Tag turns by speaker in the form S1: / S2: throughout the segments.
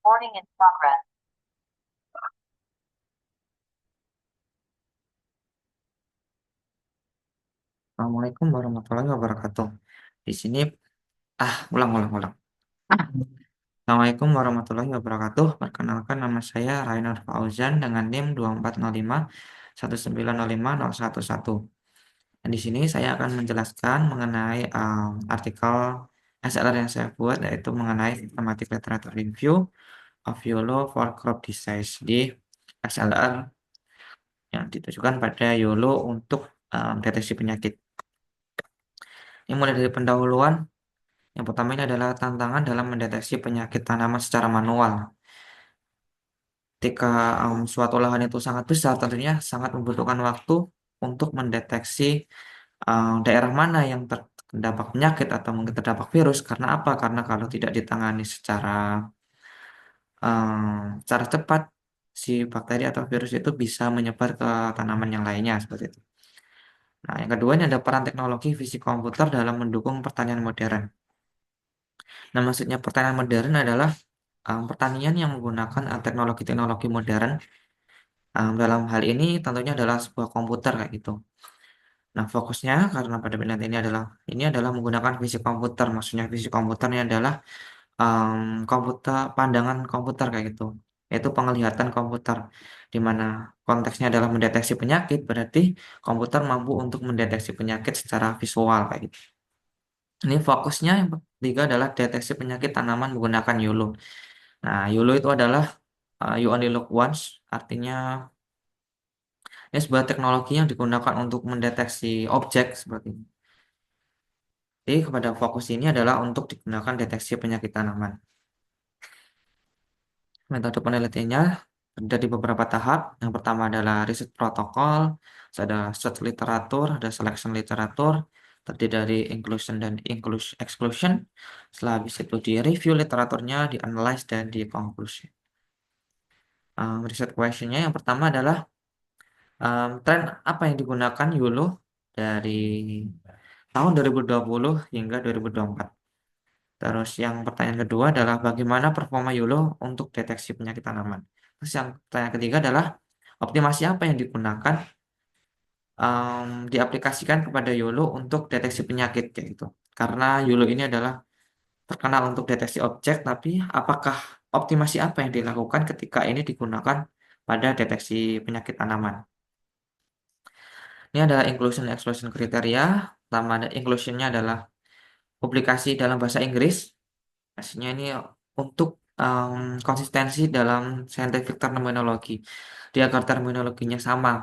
S1: Recording in progress.
S2: Assalamualaikum warahmatullahi wabarakatuh. Di sini, ulang, ulang, ulang. Assalamualaikum warahmatullahi wabarakatuh. Perkenalkan nama saya Rainer Fauzan dengan NIM 2405 1905011. Dan di sini saya akan menjelaskan mengenai artikel SLR yang saya buat, yaitu mengenai Systematic Literature Review of YOLO for Crop Disease di SLR yang ditujukan pada YOLO untuk deteksi penyakit. Ini mulai dari pendahuluan. Yang pertama ini adalah tantangan dalam mendeteksi penyakit tanaman secara manual. Ketika suatu lahan itu sangat besar, tentunya sangat membutuhkan waktu untuk mendeteksi daerah mana yang terdampak penyakit atau mungkin terdampak virus. Karena apa? Karena kalau tidak ditangani secara cepat, si bakteri atau virus itu bisa menyebar ke tanaman yang lainnya seperti itu. Nah, yang kedua ini ada peran teknologi fisik komputer dalam mendukung pertanian modern. Nah, maksudnya pertanian modern adalah pertanian yang menggunakan teknologi-teknologi modern. Dalam hal ini tentunya adalah sebuah komputer kayak gitu. Nah, fokusnya karena pada penelitian ini adalah menggunakan fisik komputer. Maksudnya fisik komputer ini adalah komputer pandangan komputer kayak gitu. Yaitu penglihatan komputer di mana konteksnya adalah mendeteksi penyakit, berarti komputer mampu untuk mendeteksi penyakit secara visual kayak gitu. Ini fokusnya yang ketiga adalah deteksi penyakit tanaman menggunakan YOLO. Nah, YOLO itu adalah you only look once, artinya ini sebuah teknologi yang digunakan untuk mendeteksi objek seperti ini. Jadi kepada fokus ini adalah untuk digunakan deteksi penyakit tanaman. Metode penelitiannya ada di beberapa tahap. Yang pertama adalah riset protokol, terus ada search literatur, ada selection literatur, terdiri dari inclusion dan exclusion. Setelah habis itu di review literaturnya, di analyze dan di konklusi. Riset questionnya yang pertama adalah tren apa yang digunakan YOLO dari tahun 2020 hingga 2024. Terus yang pertanyaan kedua adalah bagaimana performa YOLO untuk deteksi penyakit tanaman. Terus yang pertanyaan ketiga adalah optimasi apa yang digunakan diaplikasikan kepada YOLO untuk deteksi penyakit kayak gitu. Karena YOLO ini adalah terkenal untuk deteksi objek, tapi apakah optimasi apa yang dilakukan ketika ini digunakan pada deteksi penyakit tanaman? Ini adalah inclusion exclusion kriteria. Pertama ada inclusionnya adalah publikasi dalam bahasa Inggris. Pastinya ini untuk konsistensi dalam scientific terminology. Dia agar terminologinya sama.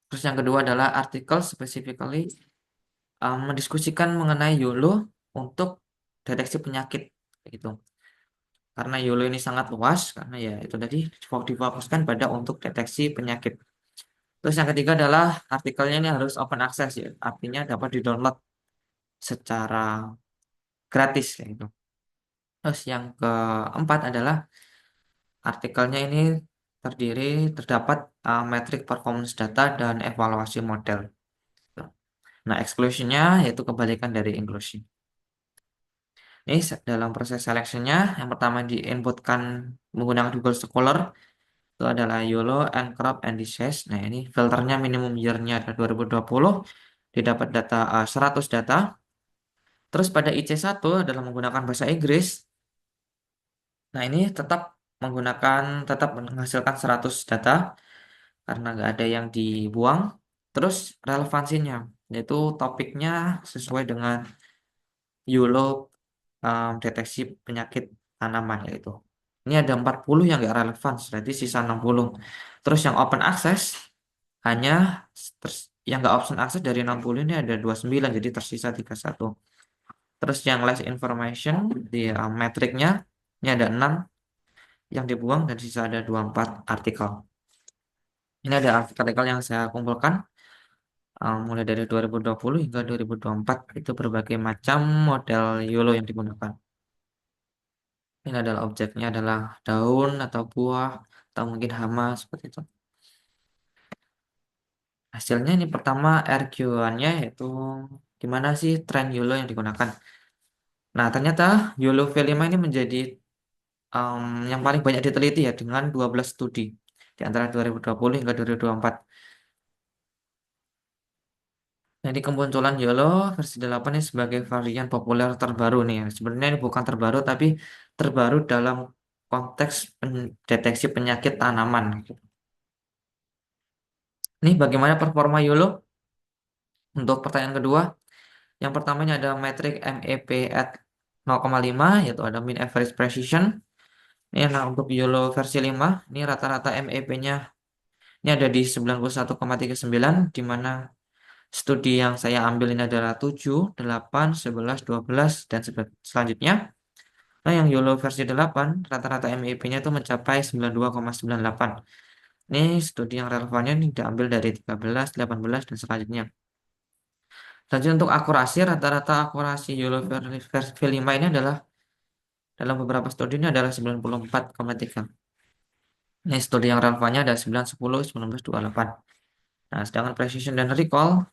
S2: Terus yang kedua adalah artikel specifically mendiskusikan mengenai YOLO untuk deteksi penyakit gitu. Karena YOLO ini sangat luas, karena ya itu tadi difokuskan pada untuk deteksi penyakit. Terus yang ketiga adalah artikelnya ini harus open access ya, artinya dapat di-download secara gratis kayak gitu. Terus yang keempat adalah artikelnya ini terdapat metrik performance data dan evaluasi model. Nah, exclusionnya yaitu kebalikan dari inclusion. Ini dalam proses seleksinya, yang pertama diinputkan menggunakan Google Scholar, itu adalah YOLO, Crop, and Disease. Nah, ini filternya minimum year-nya adalah 2020, didapat data 100 data. Terus pada IC1 adalah menggunakan bahasa Inggris. Nah, ini tetap menghasilkan 100 data karena nggak ada yang dibuang. Terus relevansinya, yaitu topiknya sesuai dengan YOLO deteksi penyakit tanaman yaitu. Ini ada 40 yang nggak relevan, berarti sisa 60. Terus yang open access hanya yang nggak option access dari 60 ini ada 29, jadi tersisa 31. Terus yang less information di metriknya ini ada 6 yang dibuang dan sisa ada 24 artikel. Ini ada artikel yang saya kumpulkan mulai dari 2020 hingga 2024 itu berbagai macam model YOLO yang digunakan. Ini adalah objeknya adalah daun atau buah atau mungkin hama seperti itu. Hasilnya ini pertama RQ1-nya yaitu gimana sih tren YOLO yang digunakan. Nah, ternyata YOLO V5 ini menjadi em, yang paling banyak diteliti ya dengan 12 studi di antara 2020 hingga 2024. Jadi kemunculan YOLO versi 8 ini sebagai varian populer terbaru nih ya. Sebenarnya ini bukan terbaru tapi terbaru dalam konteks deteksi penyakit tanaman. Nih bagaimana performa YOLO? Untuk pertanyaan kedua, yang pertamanya ada metrik MEP at 0,5 yaitu ada mean average precision. Ini nah untuk YOLO versi 5 ini rata-rata MEP-nya ini ada di 91,39 di mana studi yang saya ambil ini adalah 7, 8, 11, 12 dan selanjutnya. Nah, yang YOLO versi 8 rata-rata MEP-nya itu mencapai 92,98. Ini studi yang relevannya ini diambil dari 13, 18 dan selanjutnya. Selanjutnya untuk akurasi, rata-rata akurasi YOLO versi 5 ini adalah dalam beberapa studi ini adalah 94,3. Ini studi yang relevannya ada 9, 10, 19, 28. Nah, sedangkan precision dan recall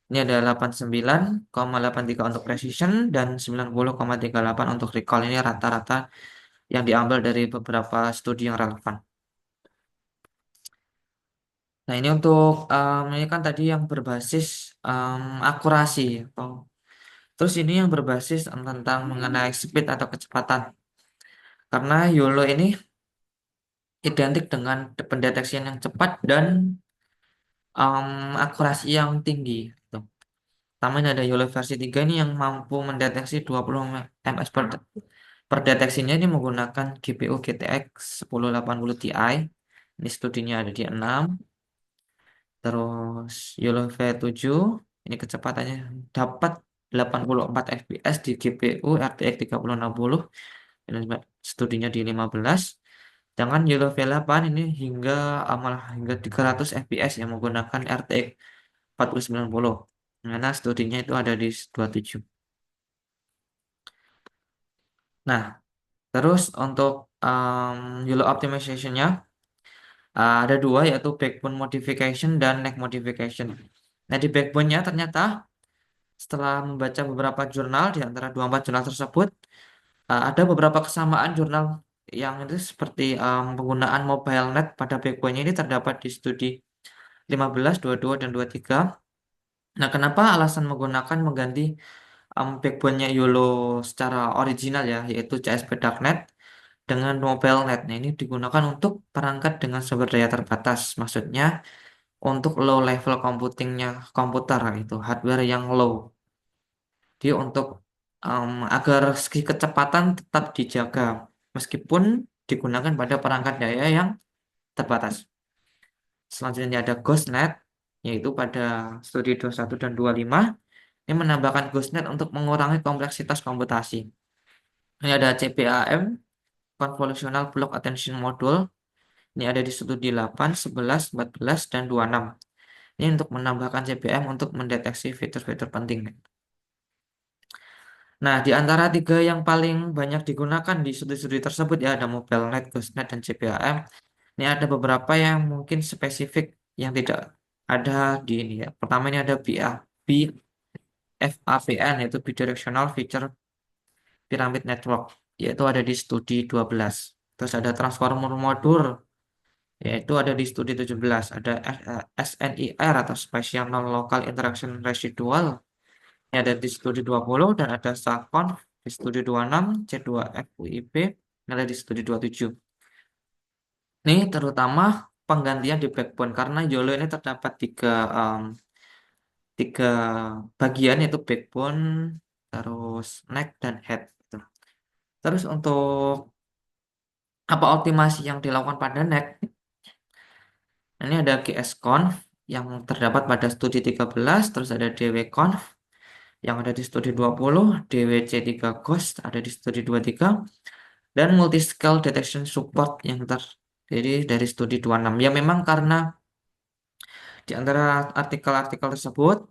S2: ini ada 89,83 untuk precision dan 90,38 untuk recall. Ini rata-rata yang diambil dari beberapa studi yang relevan. Nah, ini untuk ini kan tadi yang berbasis akurasi. Terus ini yang berbasis tentang mengenai speed atau kecepatan. Karena YOLO ini identik dengan pendeteksian yang cepat dan akurasi yang tinggi. Gitu. Pertamanya ada YOLO versi 3 ini yang mampu mendeteksi 20 ms per deteksinya ini menggunakan GPU GTX 1080 Ti. Ini studinya ada di 6. Terus YOLO V7 ini kecepatannya dapat 84 fps di GPU RTX 3060 dan studinya di 15. Jangan YOLO V8 ini hingga malah hingga 300 fps yang menggunakan RTX 4090. Mana studinya itu ada di 27. Nah, terus untuk YOLO optimization-nya ada dua yaitu backbone modification dan neck modification. Nah, di backbone-nya ternyata setelah membaca beberapa jurnal di antara 24 jurnal tersebut, ada beberapa kesamaan jurnal yang itu seperti penggunaan mobile net pada backbone-nya ini terdapat di studi 15, 22, dan 23. Nah, kenapa alasan mengganti backbone-nya YOLO secara original ya, yaitu CSP Darknet dengan mobile net. Nah, ini digunakan untuk perangkat dengan sumber daya terbatas. Maksudnya untuk low level computingnya komputer itu hardware yang low. Dia untuk agar segi kecepatan tetap dijaga meskipun digunakan pada perangkat daya yang terbatas. Selanjutnya ada GhostNet yaitu pada studi 21 dan 25 ini menambahkan GhostNet untuk mengurangi kompleksitas komputasi. Ini ada CPAM Convolutional Block Attention Module. Ini ada di studi 8, 11, 14 dan 26. Ini untuk menambahkan CPM untuk mendeteksi fitur-fitur penting. Nah, di antara tiga yang paling banyak digunakan di studi-studi tersebut ya ada MobileNet, GhostNet, dan CPAM. Ini ada beberapa yang mungkin spesifik yang tidak ada di ini ya. Pertama ini ada BFAPN yaitu Bidirectional Feature Pyramid Network yaitu ada di studi 12. Terus ada Transformer Module yaitu ada di studi 17. Ada SNIR atau Spatial Non-Local Interaction Residual ini ada di studi 20 dan ada SACON di studi 26, C2FUIP yang ada di studi 27. Ini terutama penggantian di backbone karena YOLO ini terdapat tiga bagian yaitu backbone, terus neck dan head. Gitu. Terus untuk apa optimasi yang dilakukan pada neck? Ini ada GSConf yang terdapat pada studi 13, terus ada DWConf yang ada di studi 20, DWC3 Ghost ada di studi 23, dan multi-scale detection support yang terdiri dari studi 26. Ya memang karena di antara artikel-artikel tersebut,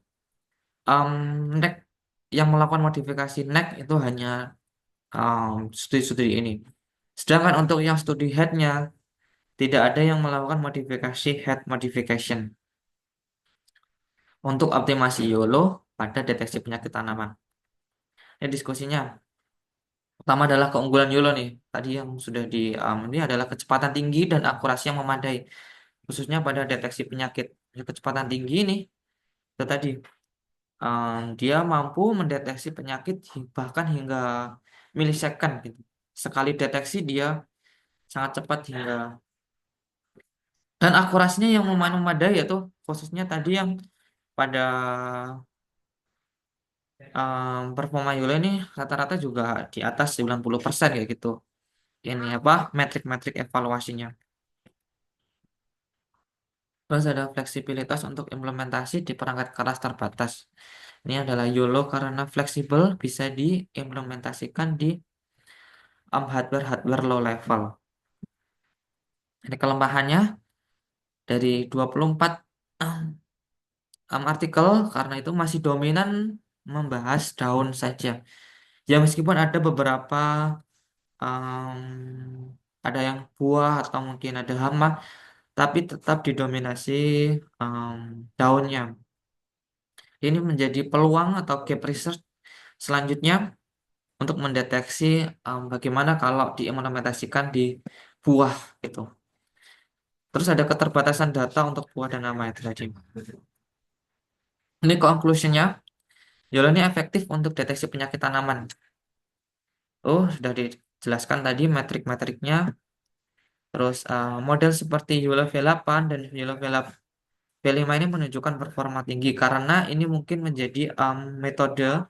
S2: NEC yang melakukan modifikasi NEC itu hanya studi-studi ini. Sedangkan untuk yang studi headnya, tidak ada yang melakukan modifikasi head modification untuk optimasi YOLO pada deteksi penyakit tanaman. Ini diskusinya. Pertama adalah keunggulan YOLO nih. Tadi yang sudah ini adalah kecepatan tinggi dan akurasi yang memadai, khususnya pada deteksi penyakit. Ya, kecepatan tinggi ini itu tadi dia mampu mendeteksi penyakit bahkan hingga milisecond gitu. Sekali deteksi dia sangat cepat hingga dan akurasinya yang memadai yaitu khususnya tadi yang pada performa YOLO ini rata-rata juga di atas 90% kayak gitu. Ini apa metrik-metrik evaluasinya. Terus ada fleksibilitas untuk implementasi di perangkat keras terbatas. Ini adalah YOLO karena fleksibel bisa diimplementasikan di hardware-hardware low level. Ini kelemahannya dari 24 artikel karena itu masih dominan membahas daun saja. Ya meskipun ada beberapa ada yang buah atau mungkin ada hama, tapi tetap didominasi em, daunnya. Ini menjadi peluang atau gap research selanjutnya untuk mendeteksi bagaimana kalau diimplementasikan di buah gitu. Terus ada keterbatasan data untuk buah dan nama itu tadi. Ini conclusionnya, YOLO ini efektif untuk deteksi penyakit tanaman. Oh, sudah dijelaskan tadi metrik-metriknya. Terus model seperti YOLO V8 dan YOLO V5 ini menunjukkan performa tinggi karena ini mungkin menjadi metode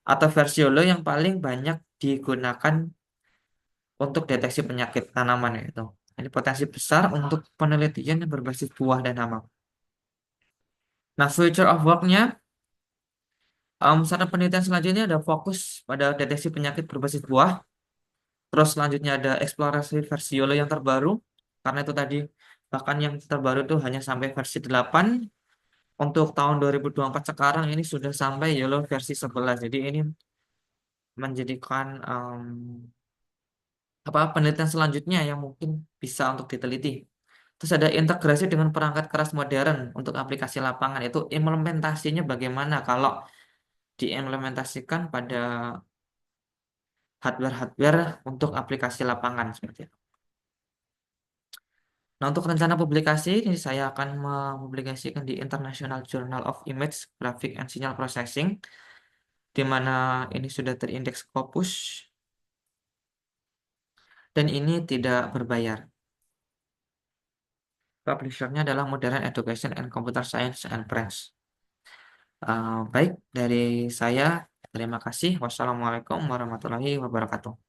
S2: atau versi YOLO yang paling banyak digunakan untuk deteksi penyakit tanaman itu. Ini potensi besar untuk penelitian yang berbasis buah dan hama. Nah, future of work-nya, saran penelitian selanjutnya ada fokus pada deteksi penyakit berbasis buah. Terus selanjutnya ada eksplorasi versi YOLO yang terbaru. Karena itu tadi, bahkan yang terbaru itu hanya sampai versi 8. Untuk tahun 2024 sekarang ini sudah sampai YOLO versi 11. Jadi ini menjadikan apa penelitian selanjutnya yang mungkin bisa untuk diteliti. Terus ada integrasi dengan perangkat keras modern untuk aplikasi lapangan. Itu implementasinya bagaimana kalau diimplementasikan pada hardware-hardware untuk aplikasi lapangan seperti itu. Nah, untuk rencana publikasi ini saya akan mempublikasikan di International Journal of Image, Graphic and Signal Processing, di mana ini sudah terindeks Scopus dan ini tidak berbayar. Publishernya adalah Modern Education and Computer Science and Press. Baik, dari saya, terima kasih. Wassalamualaikum warahmatullahi wabarakatuh.